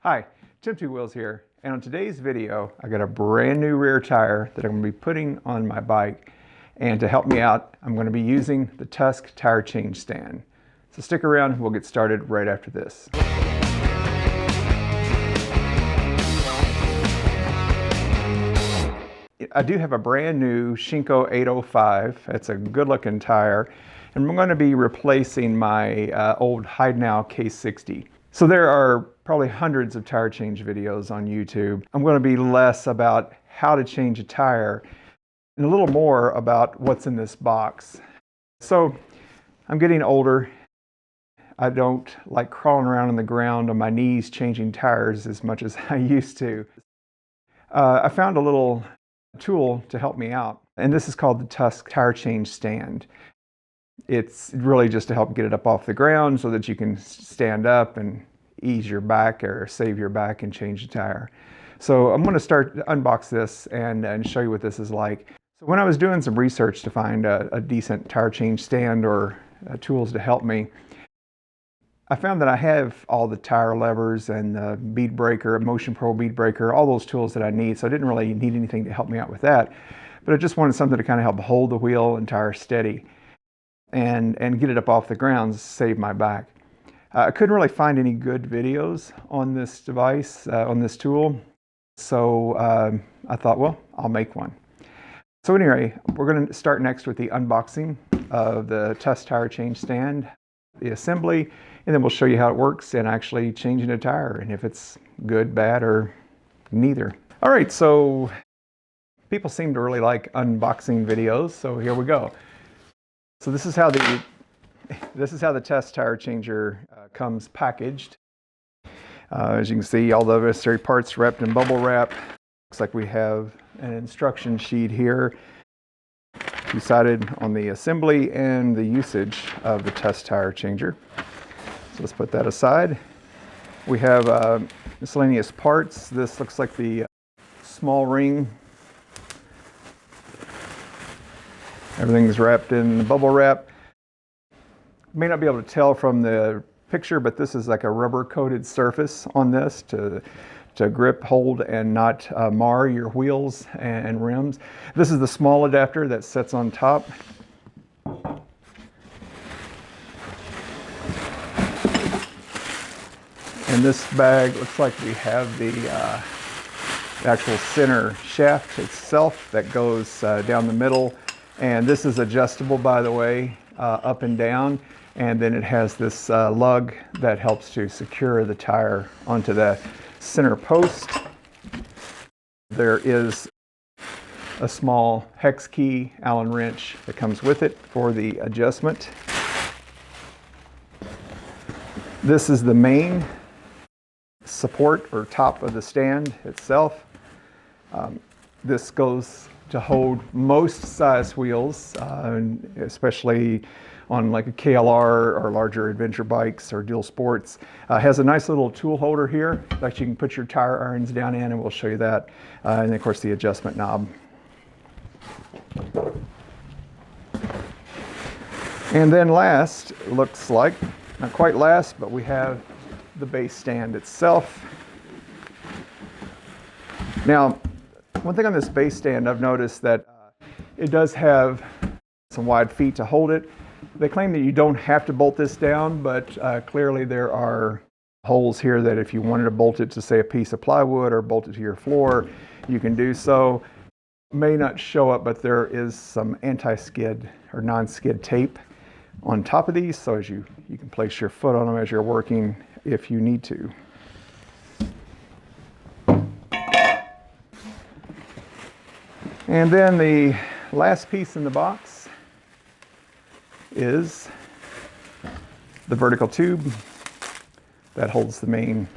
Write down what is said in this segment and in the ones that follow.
Hi, T2W here, and on today's video I got a brand new rear tire that I'm going to be putting on my bike, and to help me out I'm going to be using the Tusk Tire Change Stand. So stick around, we'll get started right after this. I do have a brand new Shinko 805. It's a good looking tire, and I'm going to be replacing my old Hide Now K60. So there are probably hundreds of tire change videos on YouTube. I'm going to be less about how to change a tire and a little more about what's in this box. So I'm getting older. I don't like crawling around on the ground on my knees changing tires as much as I used to. I found a little tool to help me out, and this is called the Tusk Tire Change Stand. It's really just to help get it up off the ground so that you can stand up and ease your back or save your back and change the tire. So I'm going to start to unbox this and show you what this is like. So when I was doing some research to find a decent tire change stand or tools to help me, I found that I have all the tire levers and the bead breaker, Motion Pro bead breaker, all those tools that I need. So I didn't really need anything to help me out with that, but I just wanted something to kind of help hold the wheel and tire steady and get it up off the ground, save my back. I couldn't really find any good videos on this device, on this tool. So I thought, well, I'll make one. So anyway, we're going to start next with the unboxing of the Tusk Tire Change Stand, the assembly, and then we'll show you how it works and actually changing a tire and if it's good, bad, or neither. All right, so people seem to really like unboxing videos, so here we go. So this is how the Tusk Tire Changer comes packaged. As you can see, all the necessary parts wrapped in bubble wrap. Looks like we have an instruction sheet here. Decided on the assembly and the usage of the Tusk Tire Changer. So let's put that aside. We have miscellaneous parts. This looks like the small ring. Everything's wrapped in bubble wrap. You may not be able to tell from the picture, but this is like a rubber coated surface on this to grip, hold, and not mar your wheels and rims. This is the small adapter that sits on top. In this bag, looks like we have the actual center shaft itself that goes down the middle. And this is adjustable, by the way, up and down. And then it has this lug that helps to secure the tire onto the center post. There is a small hex key Allen wrench that comes with it for the adjustment. This is the main support or top of the stand itself. This goes to hold most size wheels, especially on like a KLR or larger adventure bikes or dual sports. Has a nice little tool holder here that you can put your tire irons down in, and we'll show you that. And of course the adjustment knob. And then last, looks like, not quite last, but we have the base stand itself. Now, one thing on this base stand, I've noticed that it does have some wide feet to hold it. They claim that you don't have to bolt this down, but clearly there are holes here that if you wanted to bolt it to, say, a piece of plywood or bolt it to your floor, you can do so. May not show up, but there is some anti-skid or non-skid tape on top of these, so as you can place your foot on them as you're working if you need to. And then the last piece in the box is the vertical tube that holds the main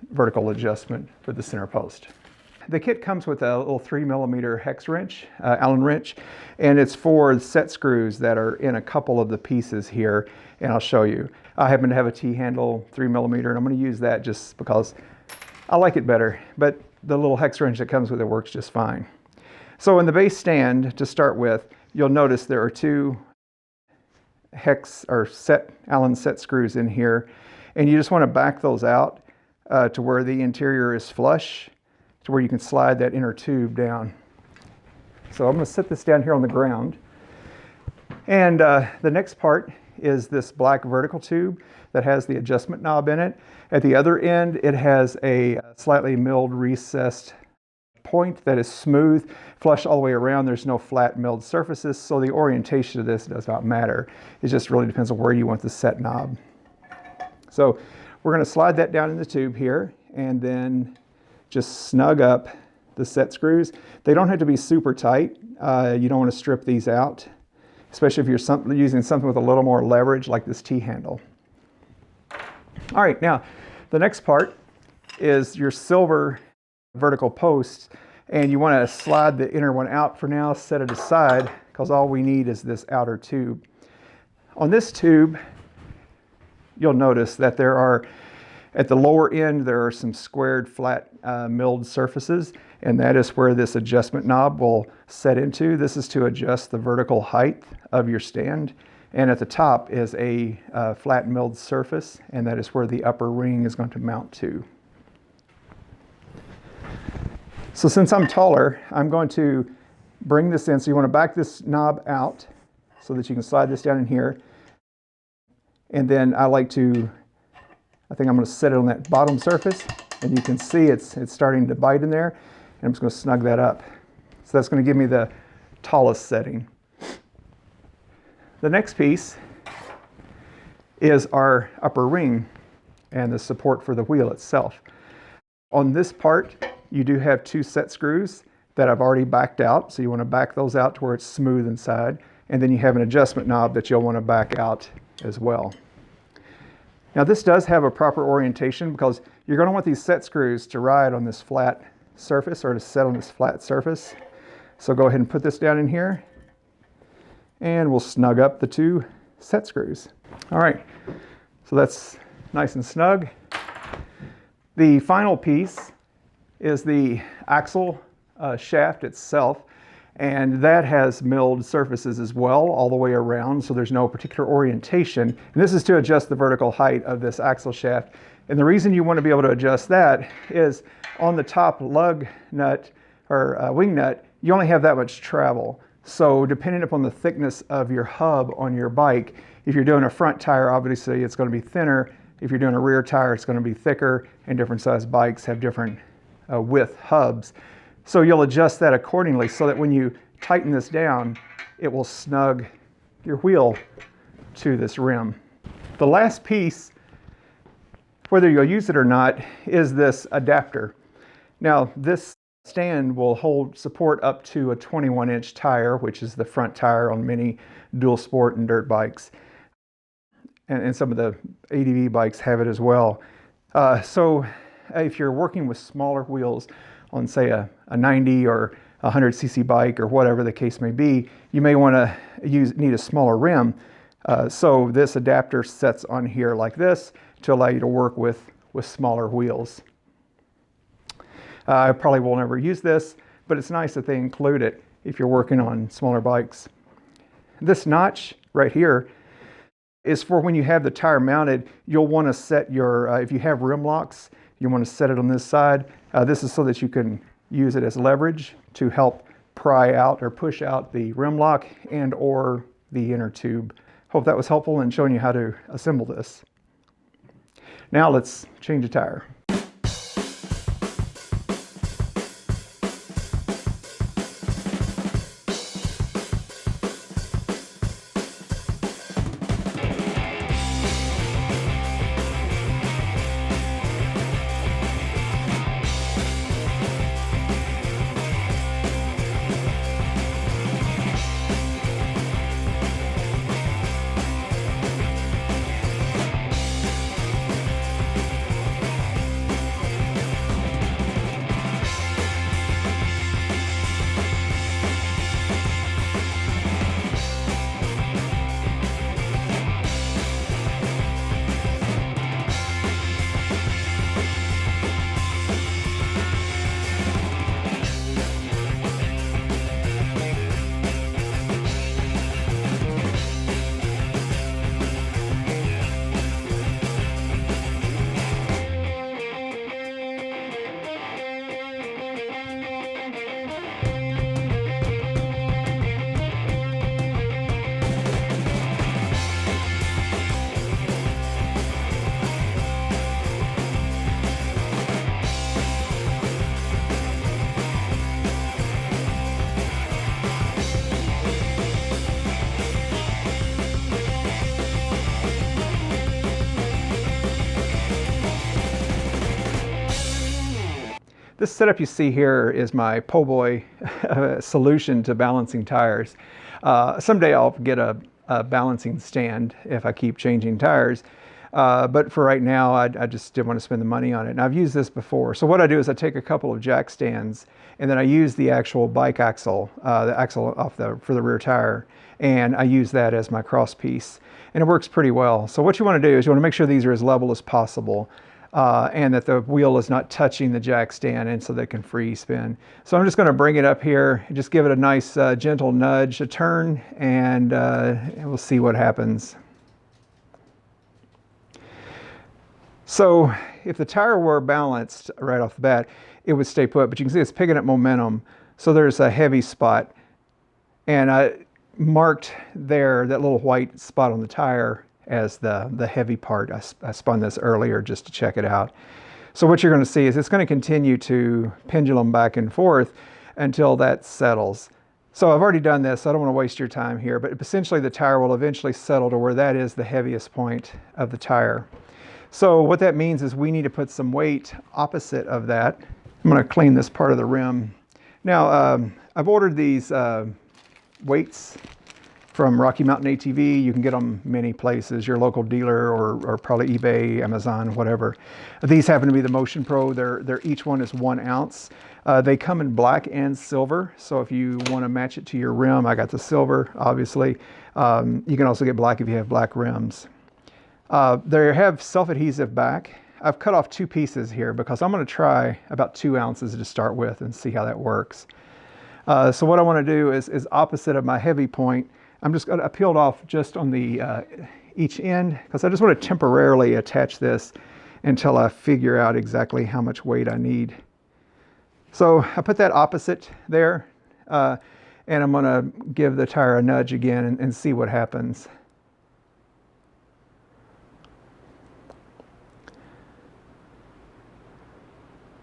vertical adjustment for the center post. The kit comes with a little 3mm hex wrench, Allen wrench, and it's for set screws that are in a couple of the pieces here, and I'll show you. I happen to have a T-handle 3mm, and I'm going to use that just because I like it better, but the little hex wrench that comes with it works just fine. So in the base stand, to start with, you'll notice there are two hex or Allen set screws in here, and you just want to back those out to where the interior is flush, to where you can slide that inner tube down. So I'm going to set this down here on the ground. And the next part is this black vertical tube that has the adjustment knob in it. At the other end, it has a slightly milled, recessed point that is smooth, flush all the way around. There's no flat milled surfaces, so the orientation of this does not matter. It just really depends on where you want the set knob. So we're going to slide that down in the tube here and then just snug up the set screws. They don't have to be super tight. You don't want to strip these out, especially if you're using something with a little more leverage like this T-handle. All right, now the next part is your silver vertical post, and you want to slide the inner one out for now, set it aside, because all we need is this outer tube. On this tube, you'll notice that there are, at the lower end, there are some squared flat milled surfaces, and that is where this adjustment knob will set into. This is to adjust the vertical height of your stand. And at the top is a flat milled surface, and that is where the upper ring is going to mount to. So since I'm taller, I'm going to bring this in. So you want to back this knob out so that you can slide this down in here. And then I think I'm going to set it on that bottom surface, and you can see it's starting to bite in there. And I'm just going to snug that up. So that's going to give me the tallest setting. The next piece is our upper ring and the support for the wheel itself. On this part, you do have 2 set screws that I've already backed out. So you want to back those out to where it's smooth inside. And then you have an adjustment knob that you'll want to back out as well. Now this does have a proper orientation because you're going to want these set screws to ride on this flat surface or to set on this flat surface. So go ahead and put this down in here, and we'll snug up the 2 set screws. All right, so that's nice and snug. The final piece is the axle shaft itself, and that has milled surfaces as well all the way around, so there's no particular orientation. And this is to adjust the vertical height of this axle shaft. And the reason you want to be able to adjust that is on the top lug nut or wing nut, you only have that much travel. So depending upon the thickness of your hub on your bike, if you're doing a front tire, obviously it's going to be thinner. If you're doing a rear tire, it's going to be thicker, and different size bikes have different width hubs. So you'll adjust that accordingly so that when you tighten this down, it will snug your wheel to this rim. The last piece, whether you'll use it or not, is this adapter. Now this stand will hold support up to a 21-inch tire, which is the front tire on many dual sport and dirt bikes. And some of the ADV bikes have it as well. So if you're working with smaller wheels on, say, a 90 or 100cc bike or whatever the case may be, you may want to need a smaller rim. So this adapter sets on here like this to allow you to work with smaller wheels. I probably will never use this, but it's nice that they include it if you're working on smaller bikes. This notch right here is for when you have the tire mounted. You'll want to set your, if you have rim locks, you want to set it on this side. This is so that you can use it as leverage to help pry out or push out the rim lock and or the inner tube. Hope that was helpful in showing you how to assemble this. Now let's change the tire. This setup you see here is my po' boy solution to balancing tires. Someday I'll get a balancing stand if I keep changing tires. But for right now, I just didn't want to spend the money on it. And I've used this before. So what I do is I take a couple of jack stands and then I use the actual bike axle, the axle for the rear tire, and I use that as my cross piece. And it works pretty well. So what you want to do is you want to make sure these are as level as possible and that the wheel is not touching the jack stand and so they can free spin. So I'm just going to bring it up here and just give it a nice gentle nudge, a turn, and we'll see what happens. So if the tire were balanced right off the bat, it would stay put, but you can see it's picking up momentum. So there's a heavy spot, and I marked there that little white spot on the tire as the heavy part. I spun this earlier just to check it out. So what you're going to see is it's going to continue to pendulum back and forth until that settles. So I've already done this, so I don't want to waste your time here, but essentially the tire will eventually settle to where that is the heaviest point of the tire. So what that means is we need to put some weight opposite of that. I'm going to clean this part of the rim. Now, I've ordered these weights from Rocky Mountain ATV. You can get them many places, your local dealer or probably eBay, Amazon, whatever. These happen to be the Motion Pro. They're each one is 1 ounce. They come in black and silver. So if you want to match it to your rim, I got the silver, obviously. You can also get black if you have black rims. They have self-adhesive back. I've cut off 2 pieces here because I'm going to try about 2 ounces to start with and see how that works. So what I want to do is opposite of my heavy point. I'm just going to peeled off just on the each end because I just want to temporarily attach this until I figure out exactly how much weight I need. So I put that opposite there, and I'm going to give the tire a nudge again and see what happens.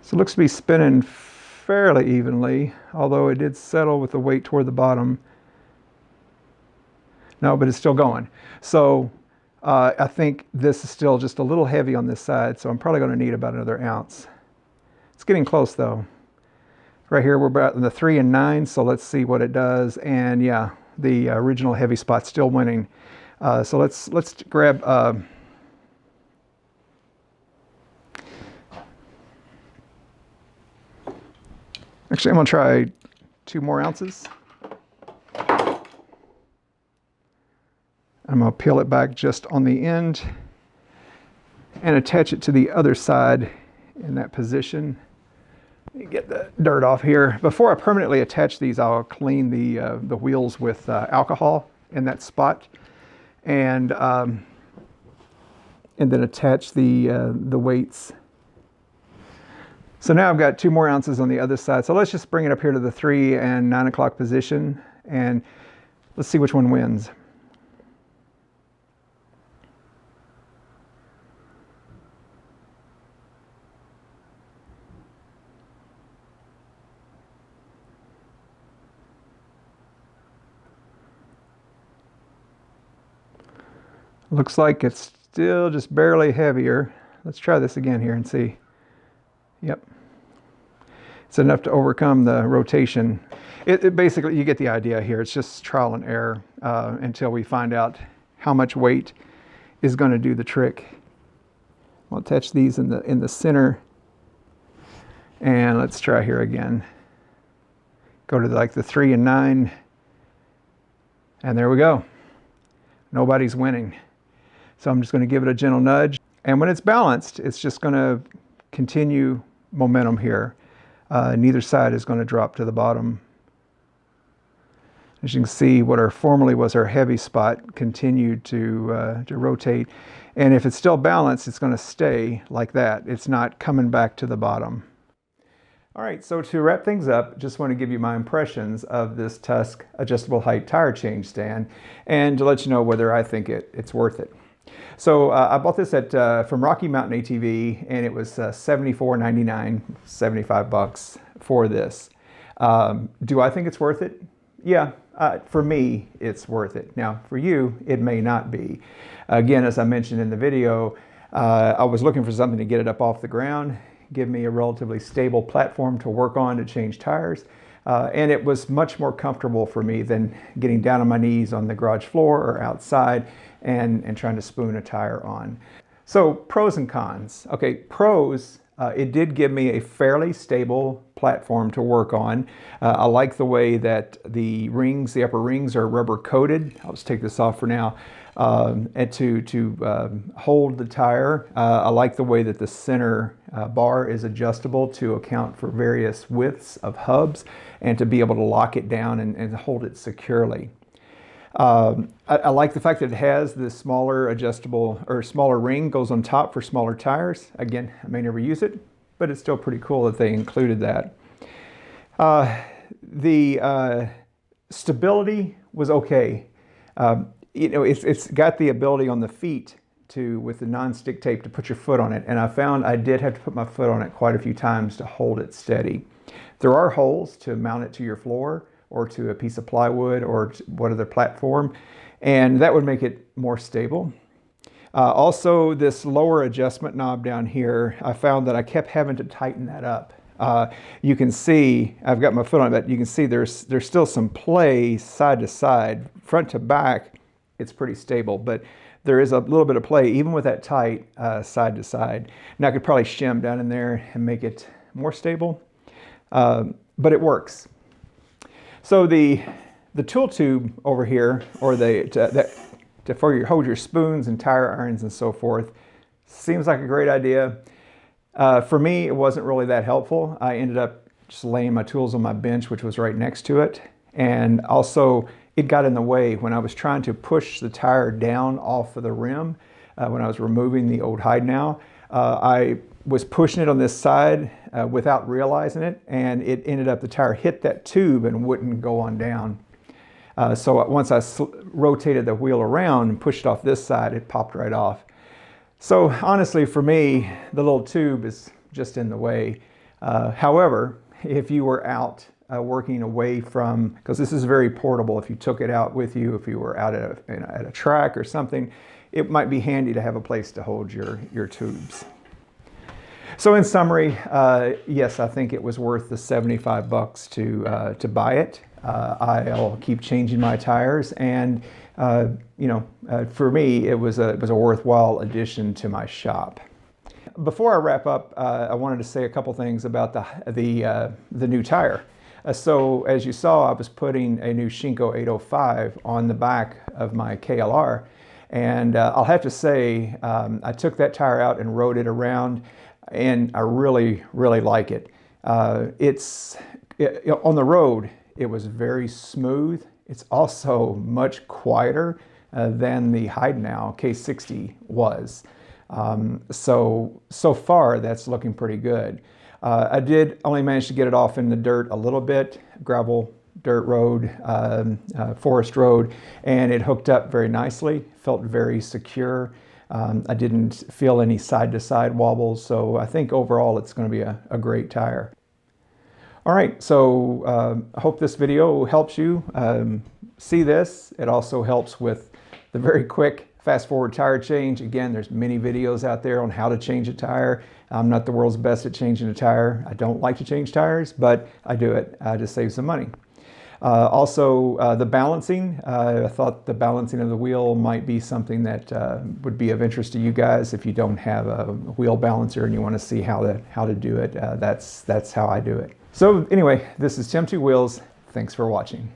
So it looks to be spinning fairly evenly, although it did settle with the weight toward the bottom. No, but it's still going. So I think this is still just a little heavy on this side, so I'm probably going to need about another ounce. It's getting close though. Right here we're about in the 3 and 9, so let's see what it does. And yeah, the original heavy spot's still winning. So let's grab actually, I'm going to try 2 more ounces. I'm going to peel it back just on the end and attach it to the other side in that position. Let me get the dirt off here. Before I permanently attach these, I'll clean the wheels with alcohol in that spot, and then attach the weights. So now I've got 2 more ounces on the other side. So let's just bring it up here to the 3 and 9 o'clock position, and let's see which one wins. Looks like it's still just barely heavier. Let's try this again here and see. Yep. It's enough to overcome the rotation. It basically, you get the idea here. It's just trial and error until we find out how much weight is going to do the trick. I'll attach these in the center. And let's try here again. Go to like the 3 and 9. And there we go. Nobody's winning. So I'm just going to give it a gentle nudge. And when it's balanced, it's just going to continue momentum here. Neither side is going to drop to the bottom. As you can see, what formerly was our heavy spot continued to rotate. And if it's still balanced, it's going to stay like that. It's not coming back to the bottom. All right, so to wrap things up, just want to give you my impressions of this Tusk adjustable height tire change stand and to let you know whether I think it's worth it. So I bought this from Rocky Mountain ATV, and it was $74.99, 75 bucks for this. Do I think it's worth it? Yeah, for me, it's worth it. Now, for you, it may not be. Again, as I mentioned in the video, I was looking for something to get it up off the ground, give me a relatively stable platform to work on to change tires. And it was much more comfortable for me than getting down on my knees on the garage floor or outside and trying to spoon a tire on. So pros and cons. Okay, pros, it did give me a fairly stable platform to work on. I like the way that the rings, the upper rings, are rubber coated. I'll just take this off for now. And to hold the tire, I like the way that the center bar is adjustable to account for various widths of hubs and to be able to lock it down and hold it securely. I like the fact that it has this smaller adjustable or smaller ring goes on top for smaller tires. Again, I may never use it, but it's still pretty cool that they included that. The stability was okay. You know, it's got the ability on the feet to, with the non-stick tape, to put your foot on it. And I found I did have to put my foot on it quite a few times to hold it steady. There are holes to mount it to your floor or to a piece of plywood or what other platform, and that would make it more stable. Also, this lower adjustment knob down here, I found that I kept having to tighten that up. You can see, I've got my foot on it, but you can see there's still some play side to side, front to back. It's pretty stable, but there is a little bit of play even with that tight side to side. Now I could probably shim down in there and make it more stable, but it works. So the tool tube over here, or to hold your spoons and tire irons and so forth, seems like a great idea. For me, it wasn't really that helpful. I ended up just laying my tools on my bench, which was right next to it. And also, it got in the way when I was trying to push the tire down off of the rim. When I was removing the old hide now, I was pushing it on this side without realizing it, and it ended up, the tire hit that tube and wouldn't go on down. So once I rotated the wheel around and pushed off this side, it popped right off. So honestly, for me, the little tube is just in the way. However, if you were out working away from, because this is very portable, if you took it out with you, if you were out at a track or something, it might be handy to have a place to hold your tubes. So in summary, yes, I think it was worth the $75 to buy it. I'll keep changing my tires, and for me, it was a worthwhile addition to my shop. Before I wrap up, I wanted to say a couple things about the new tire. So as you saw, I was putting a new Shinko 805 on the back of my KLR, and I'll have to say I took that tire out and rode it around, and I really like it. On the road, it was very smooth. It's also much quieter than the Hide Now K60 was. So far, that's looking pretty good. I did only manage to get it off in the dirt a little bit, gravel, dirt road, forest road, and it hooked up very nicely, felt very secure. I didn't feel any side-to-side wobbles, so I think overall it's going to be a great tire. All right, so I hope this video helps you see this. It also helps with the very quick fast-forward tire change. Again, there's many videos out there on how to change a tire. I'm not the world's best at changing a tire. I don't like to change tires, but I do it to save some money. Also, the balancing. I thought the balancing of the wheel might be something that would be of interest to you guys if you don't have a wheel balancer and you want to see how to do it. That's how I do it. So anyway, this is Tim 2 Wheels. Thanks for watching.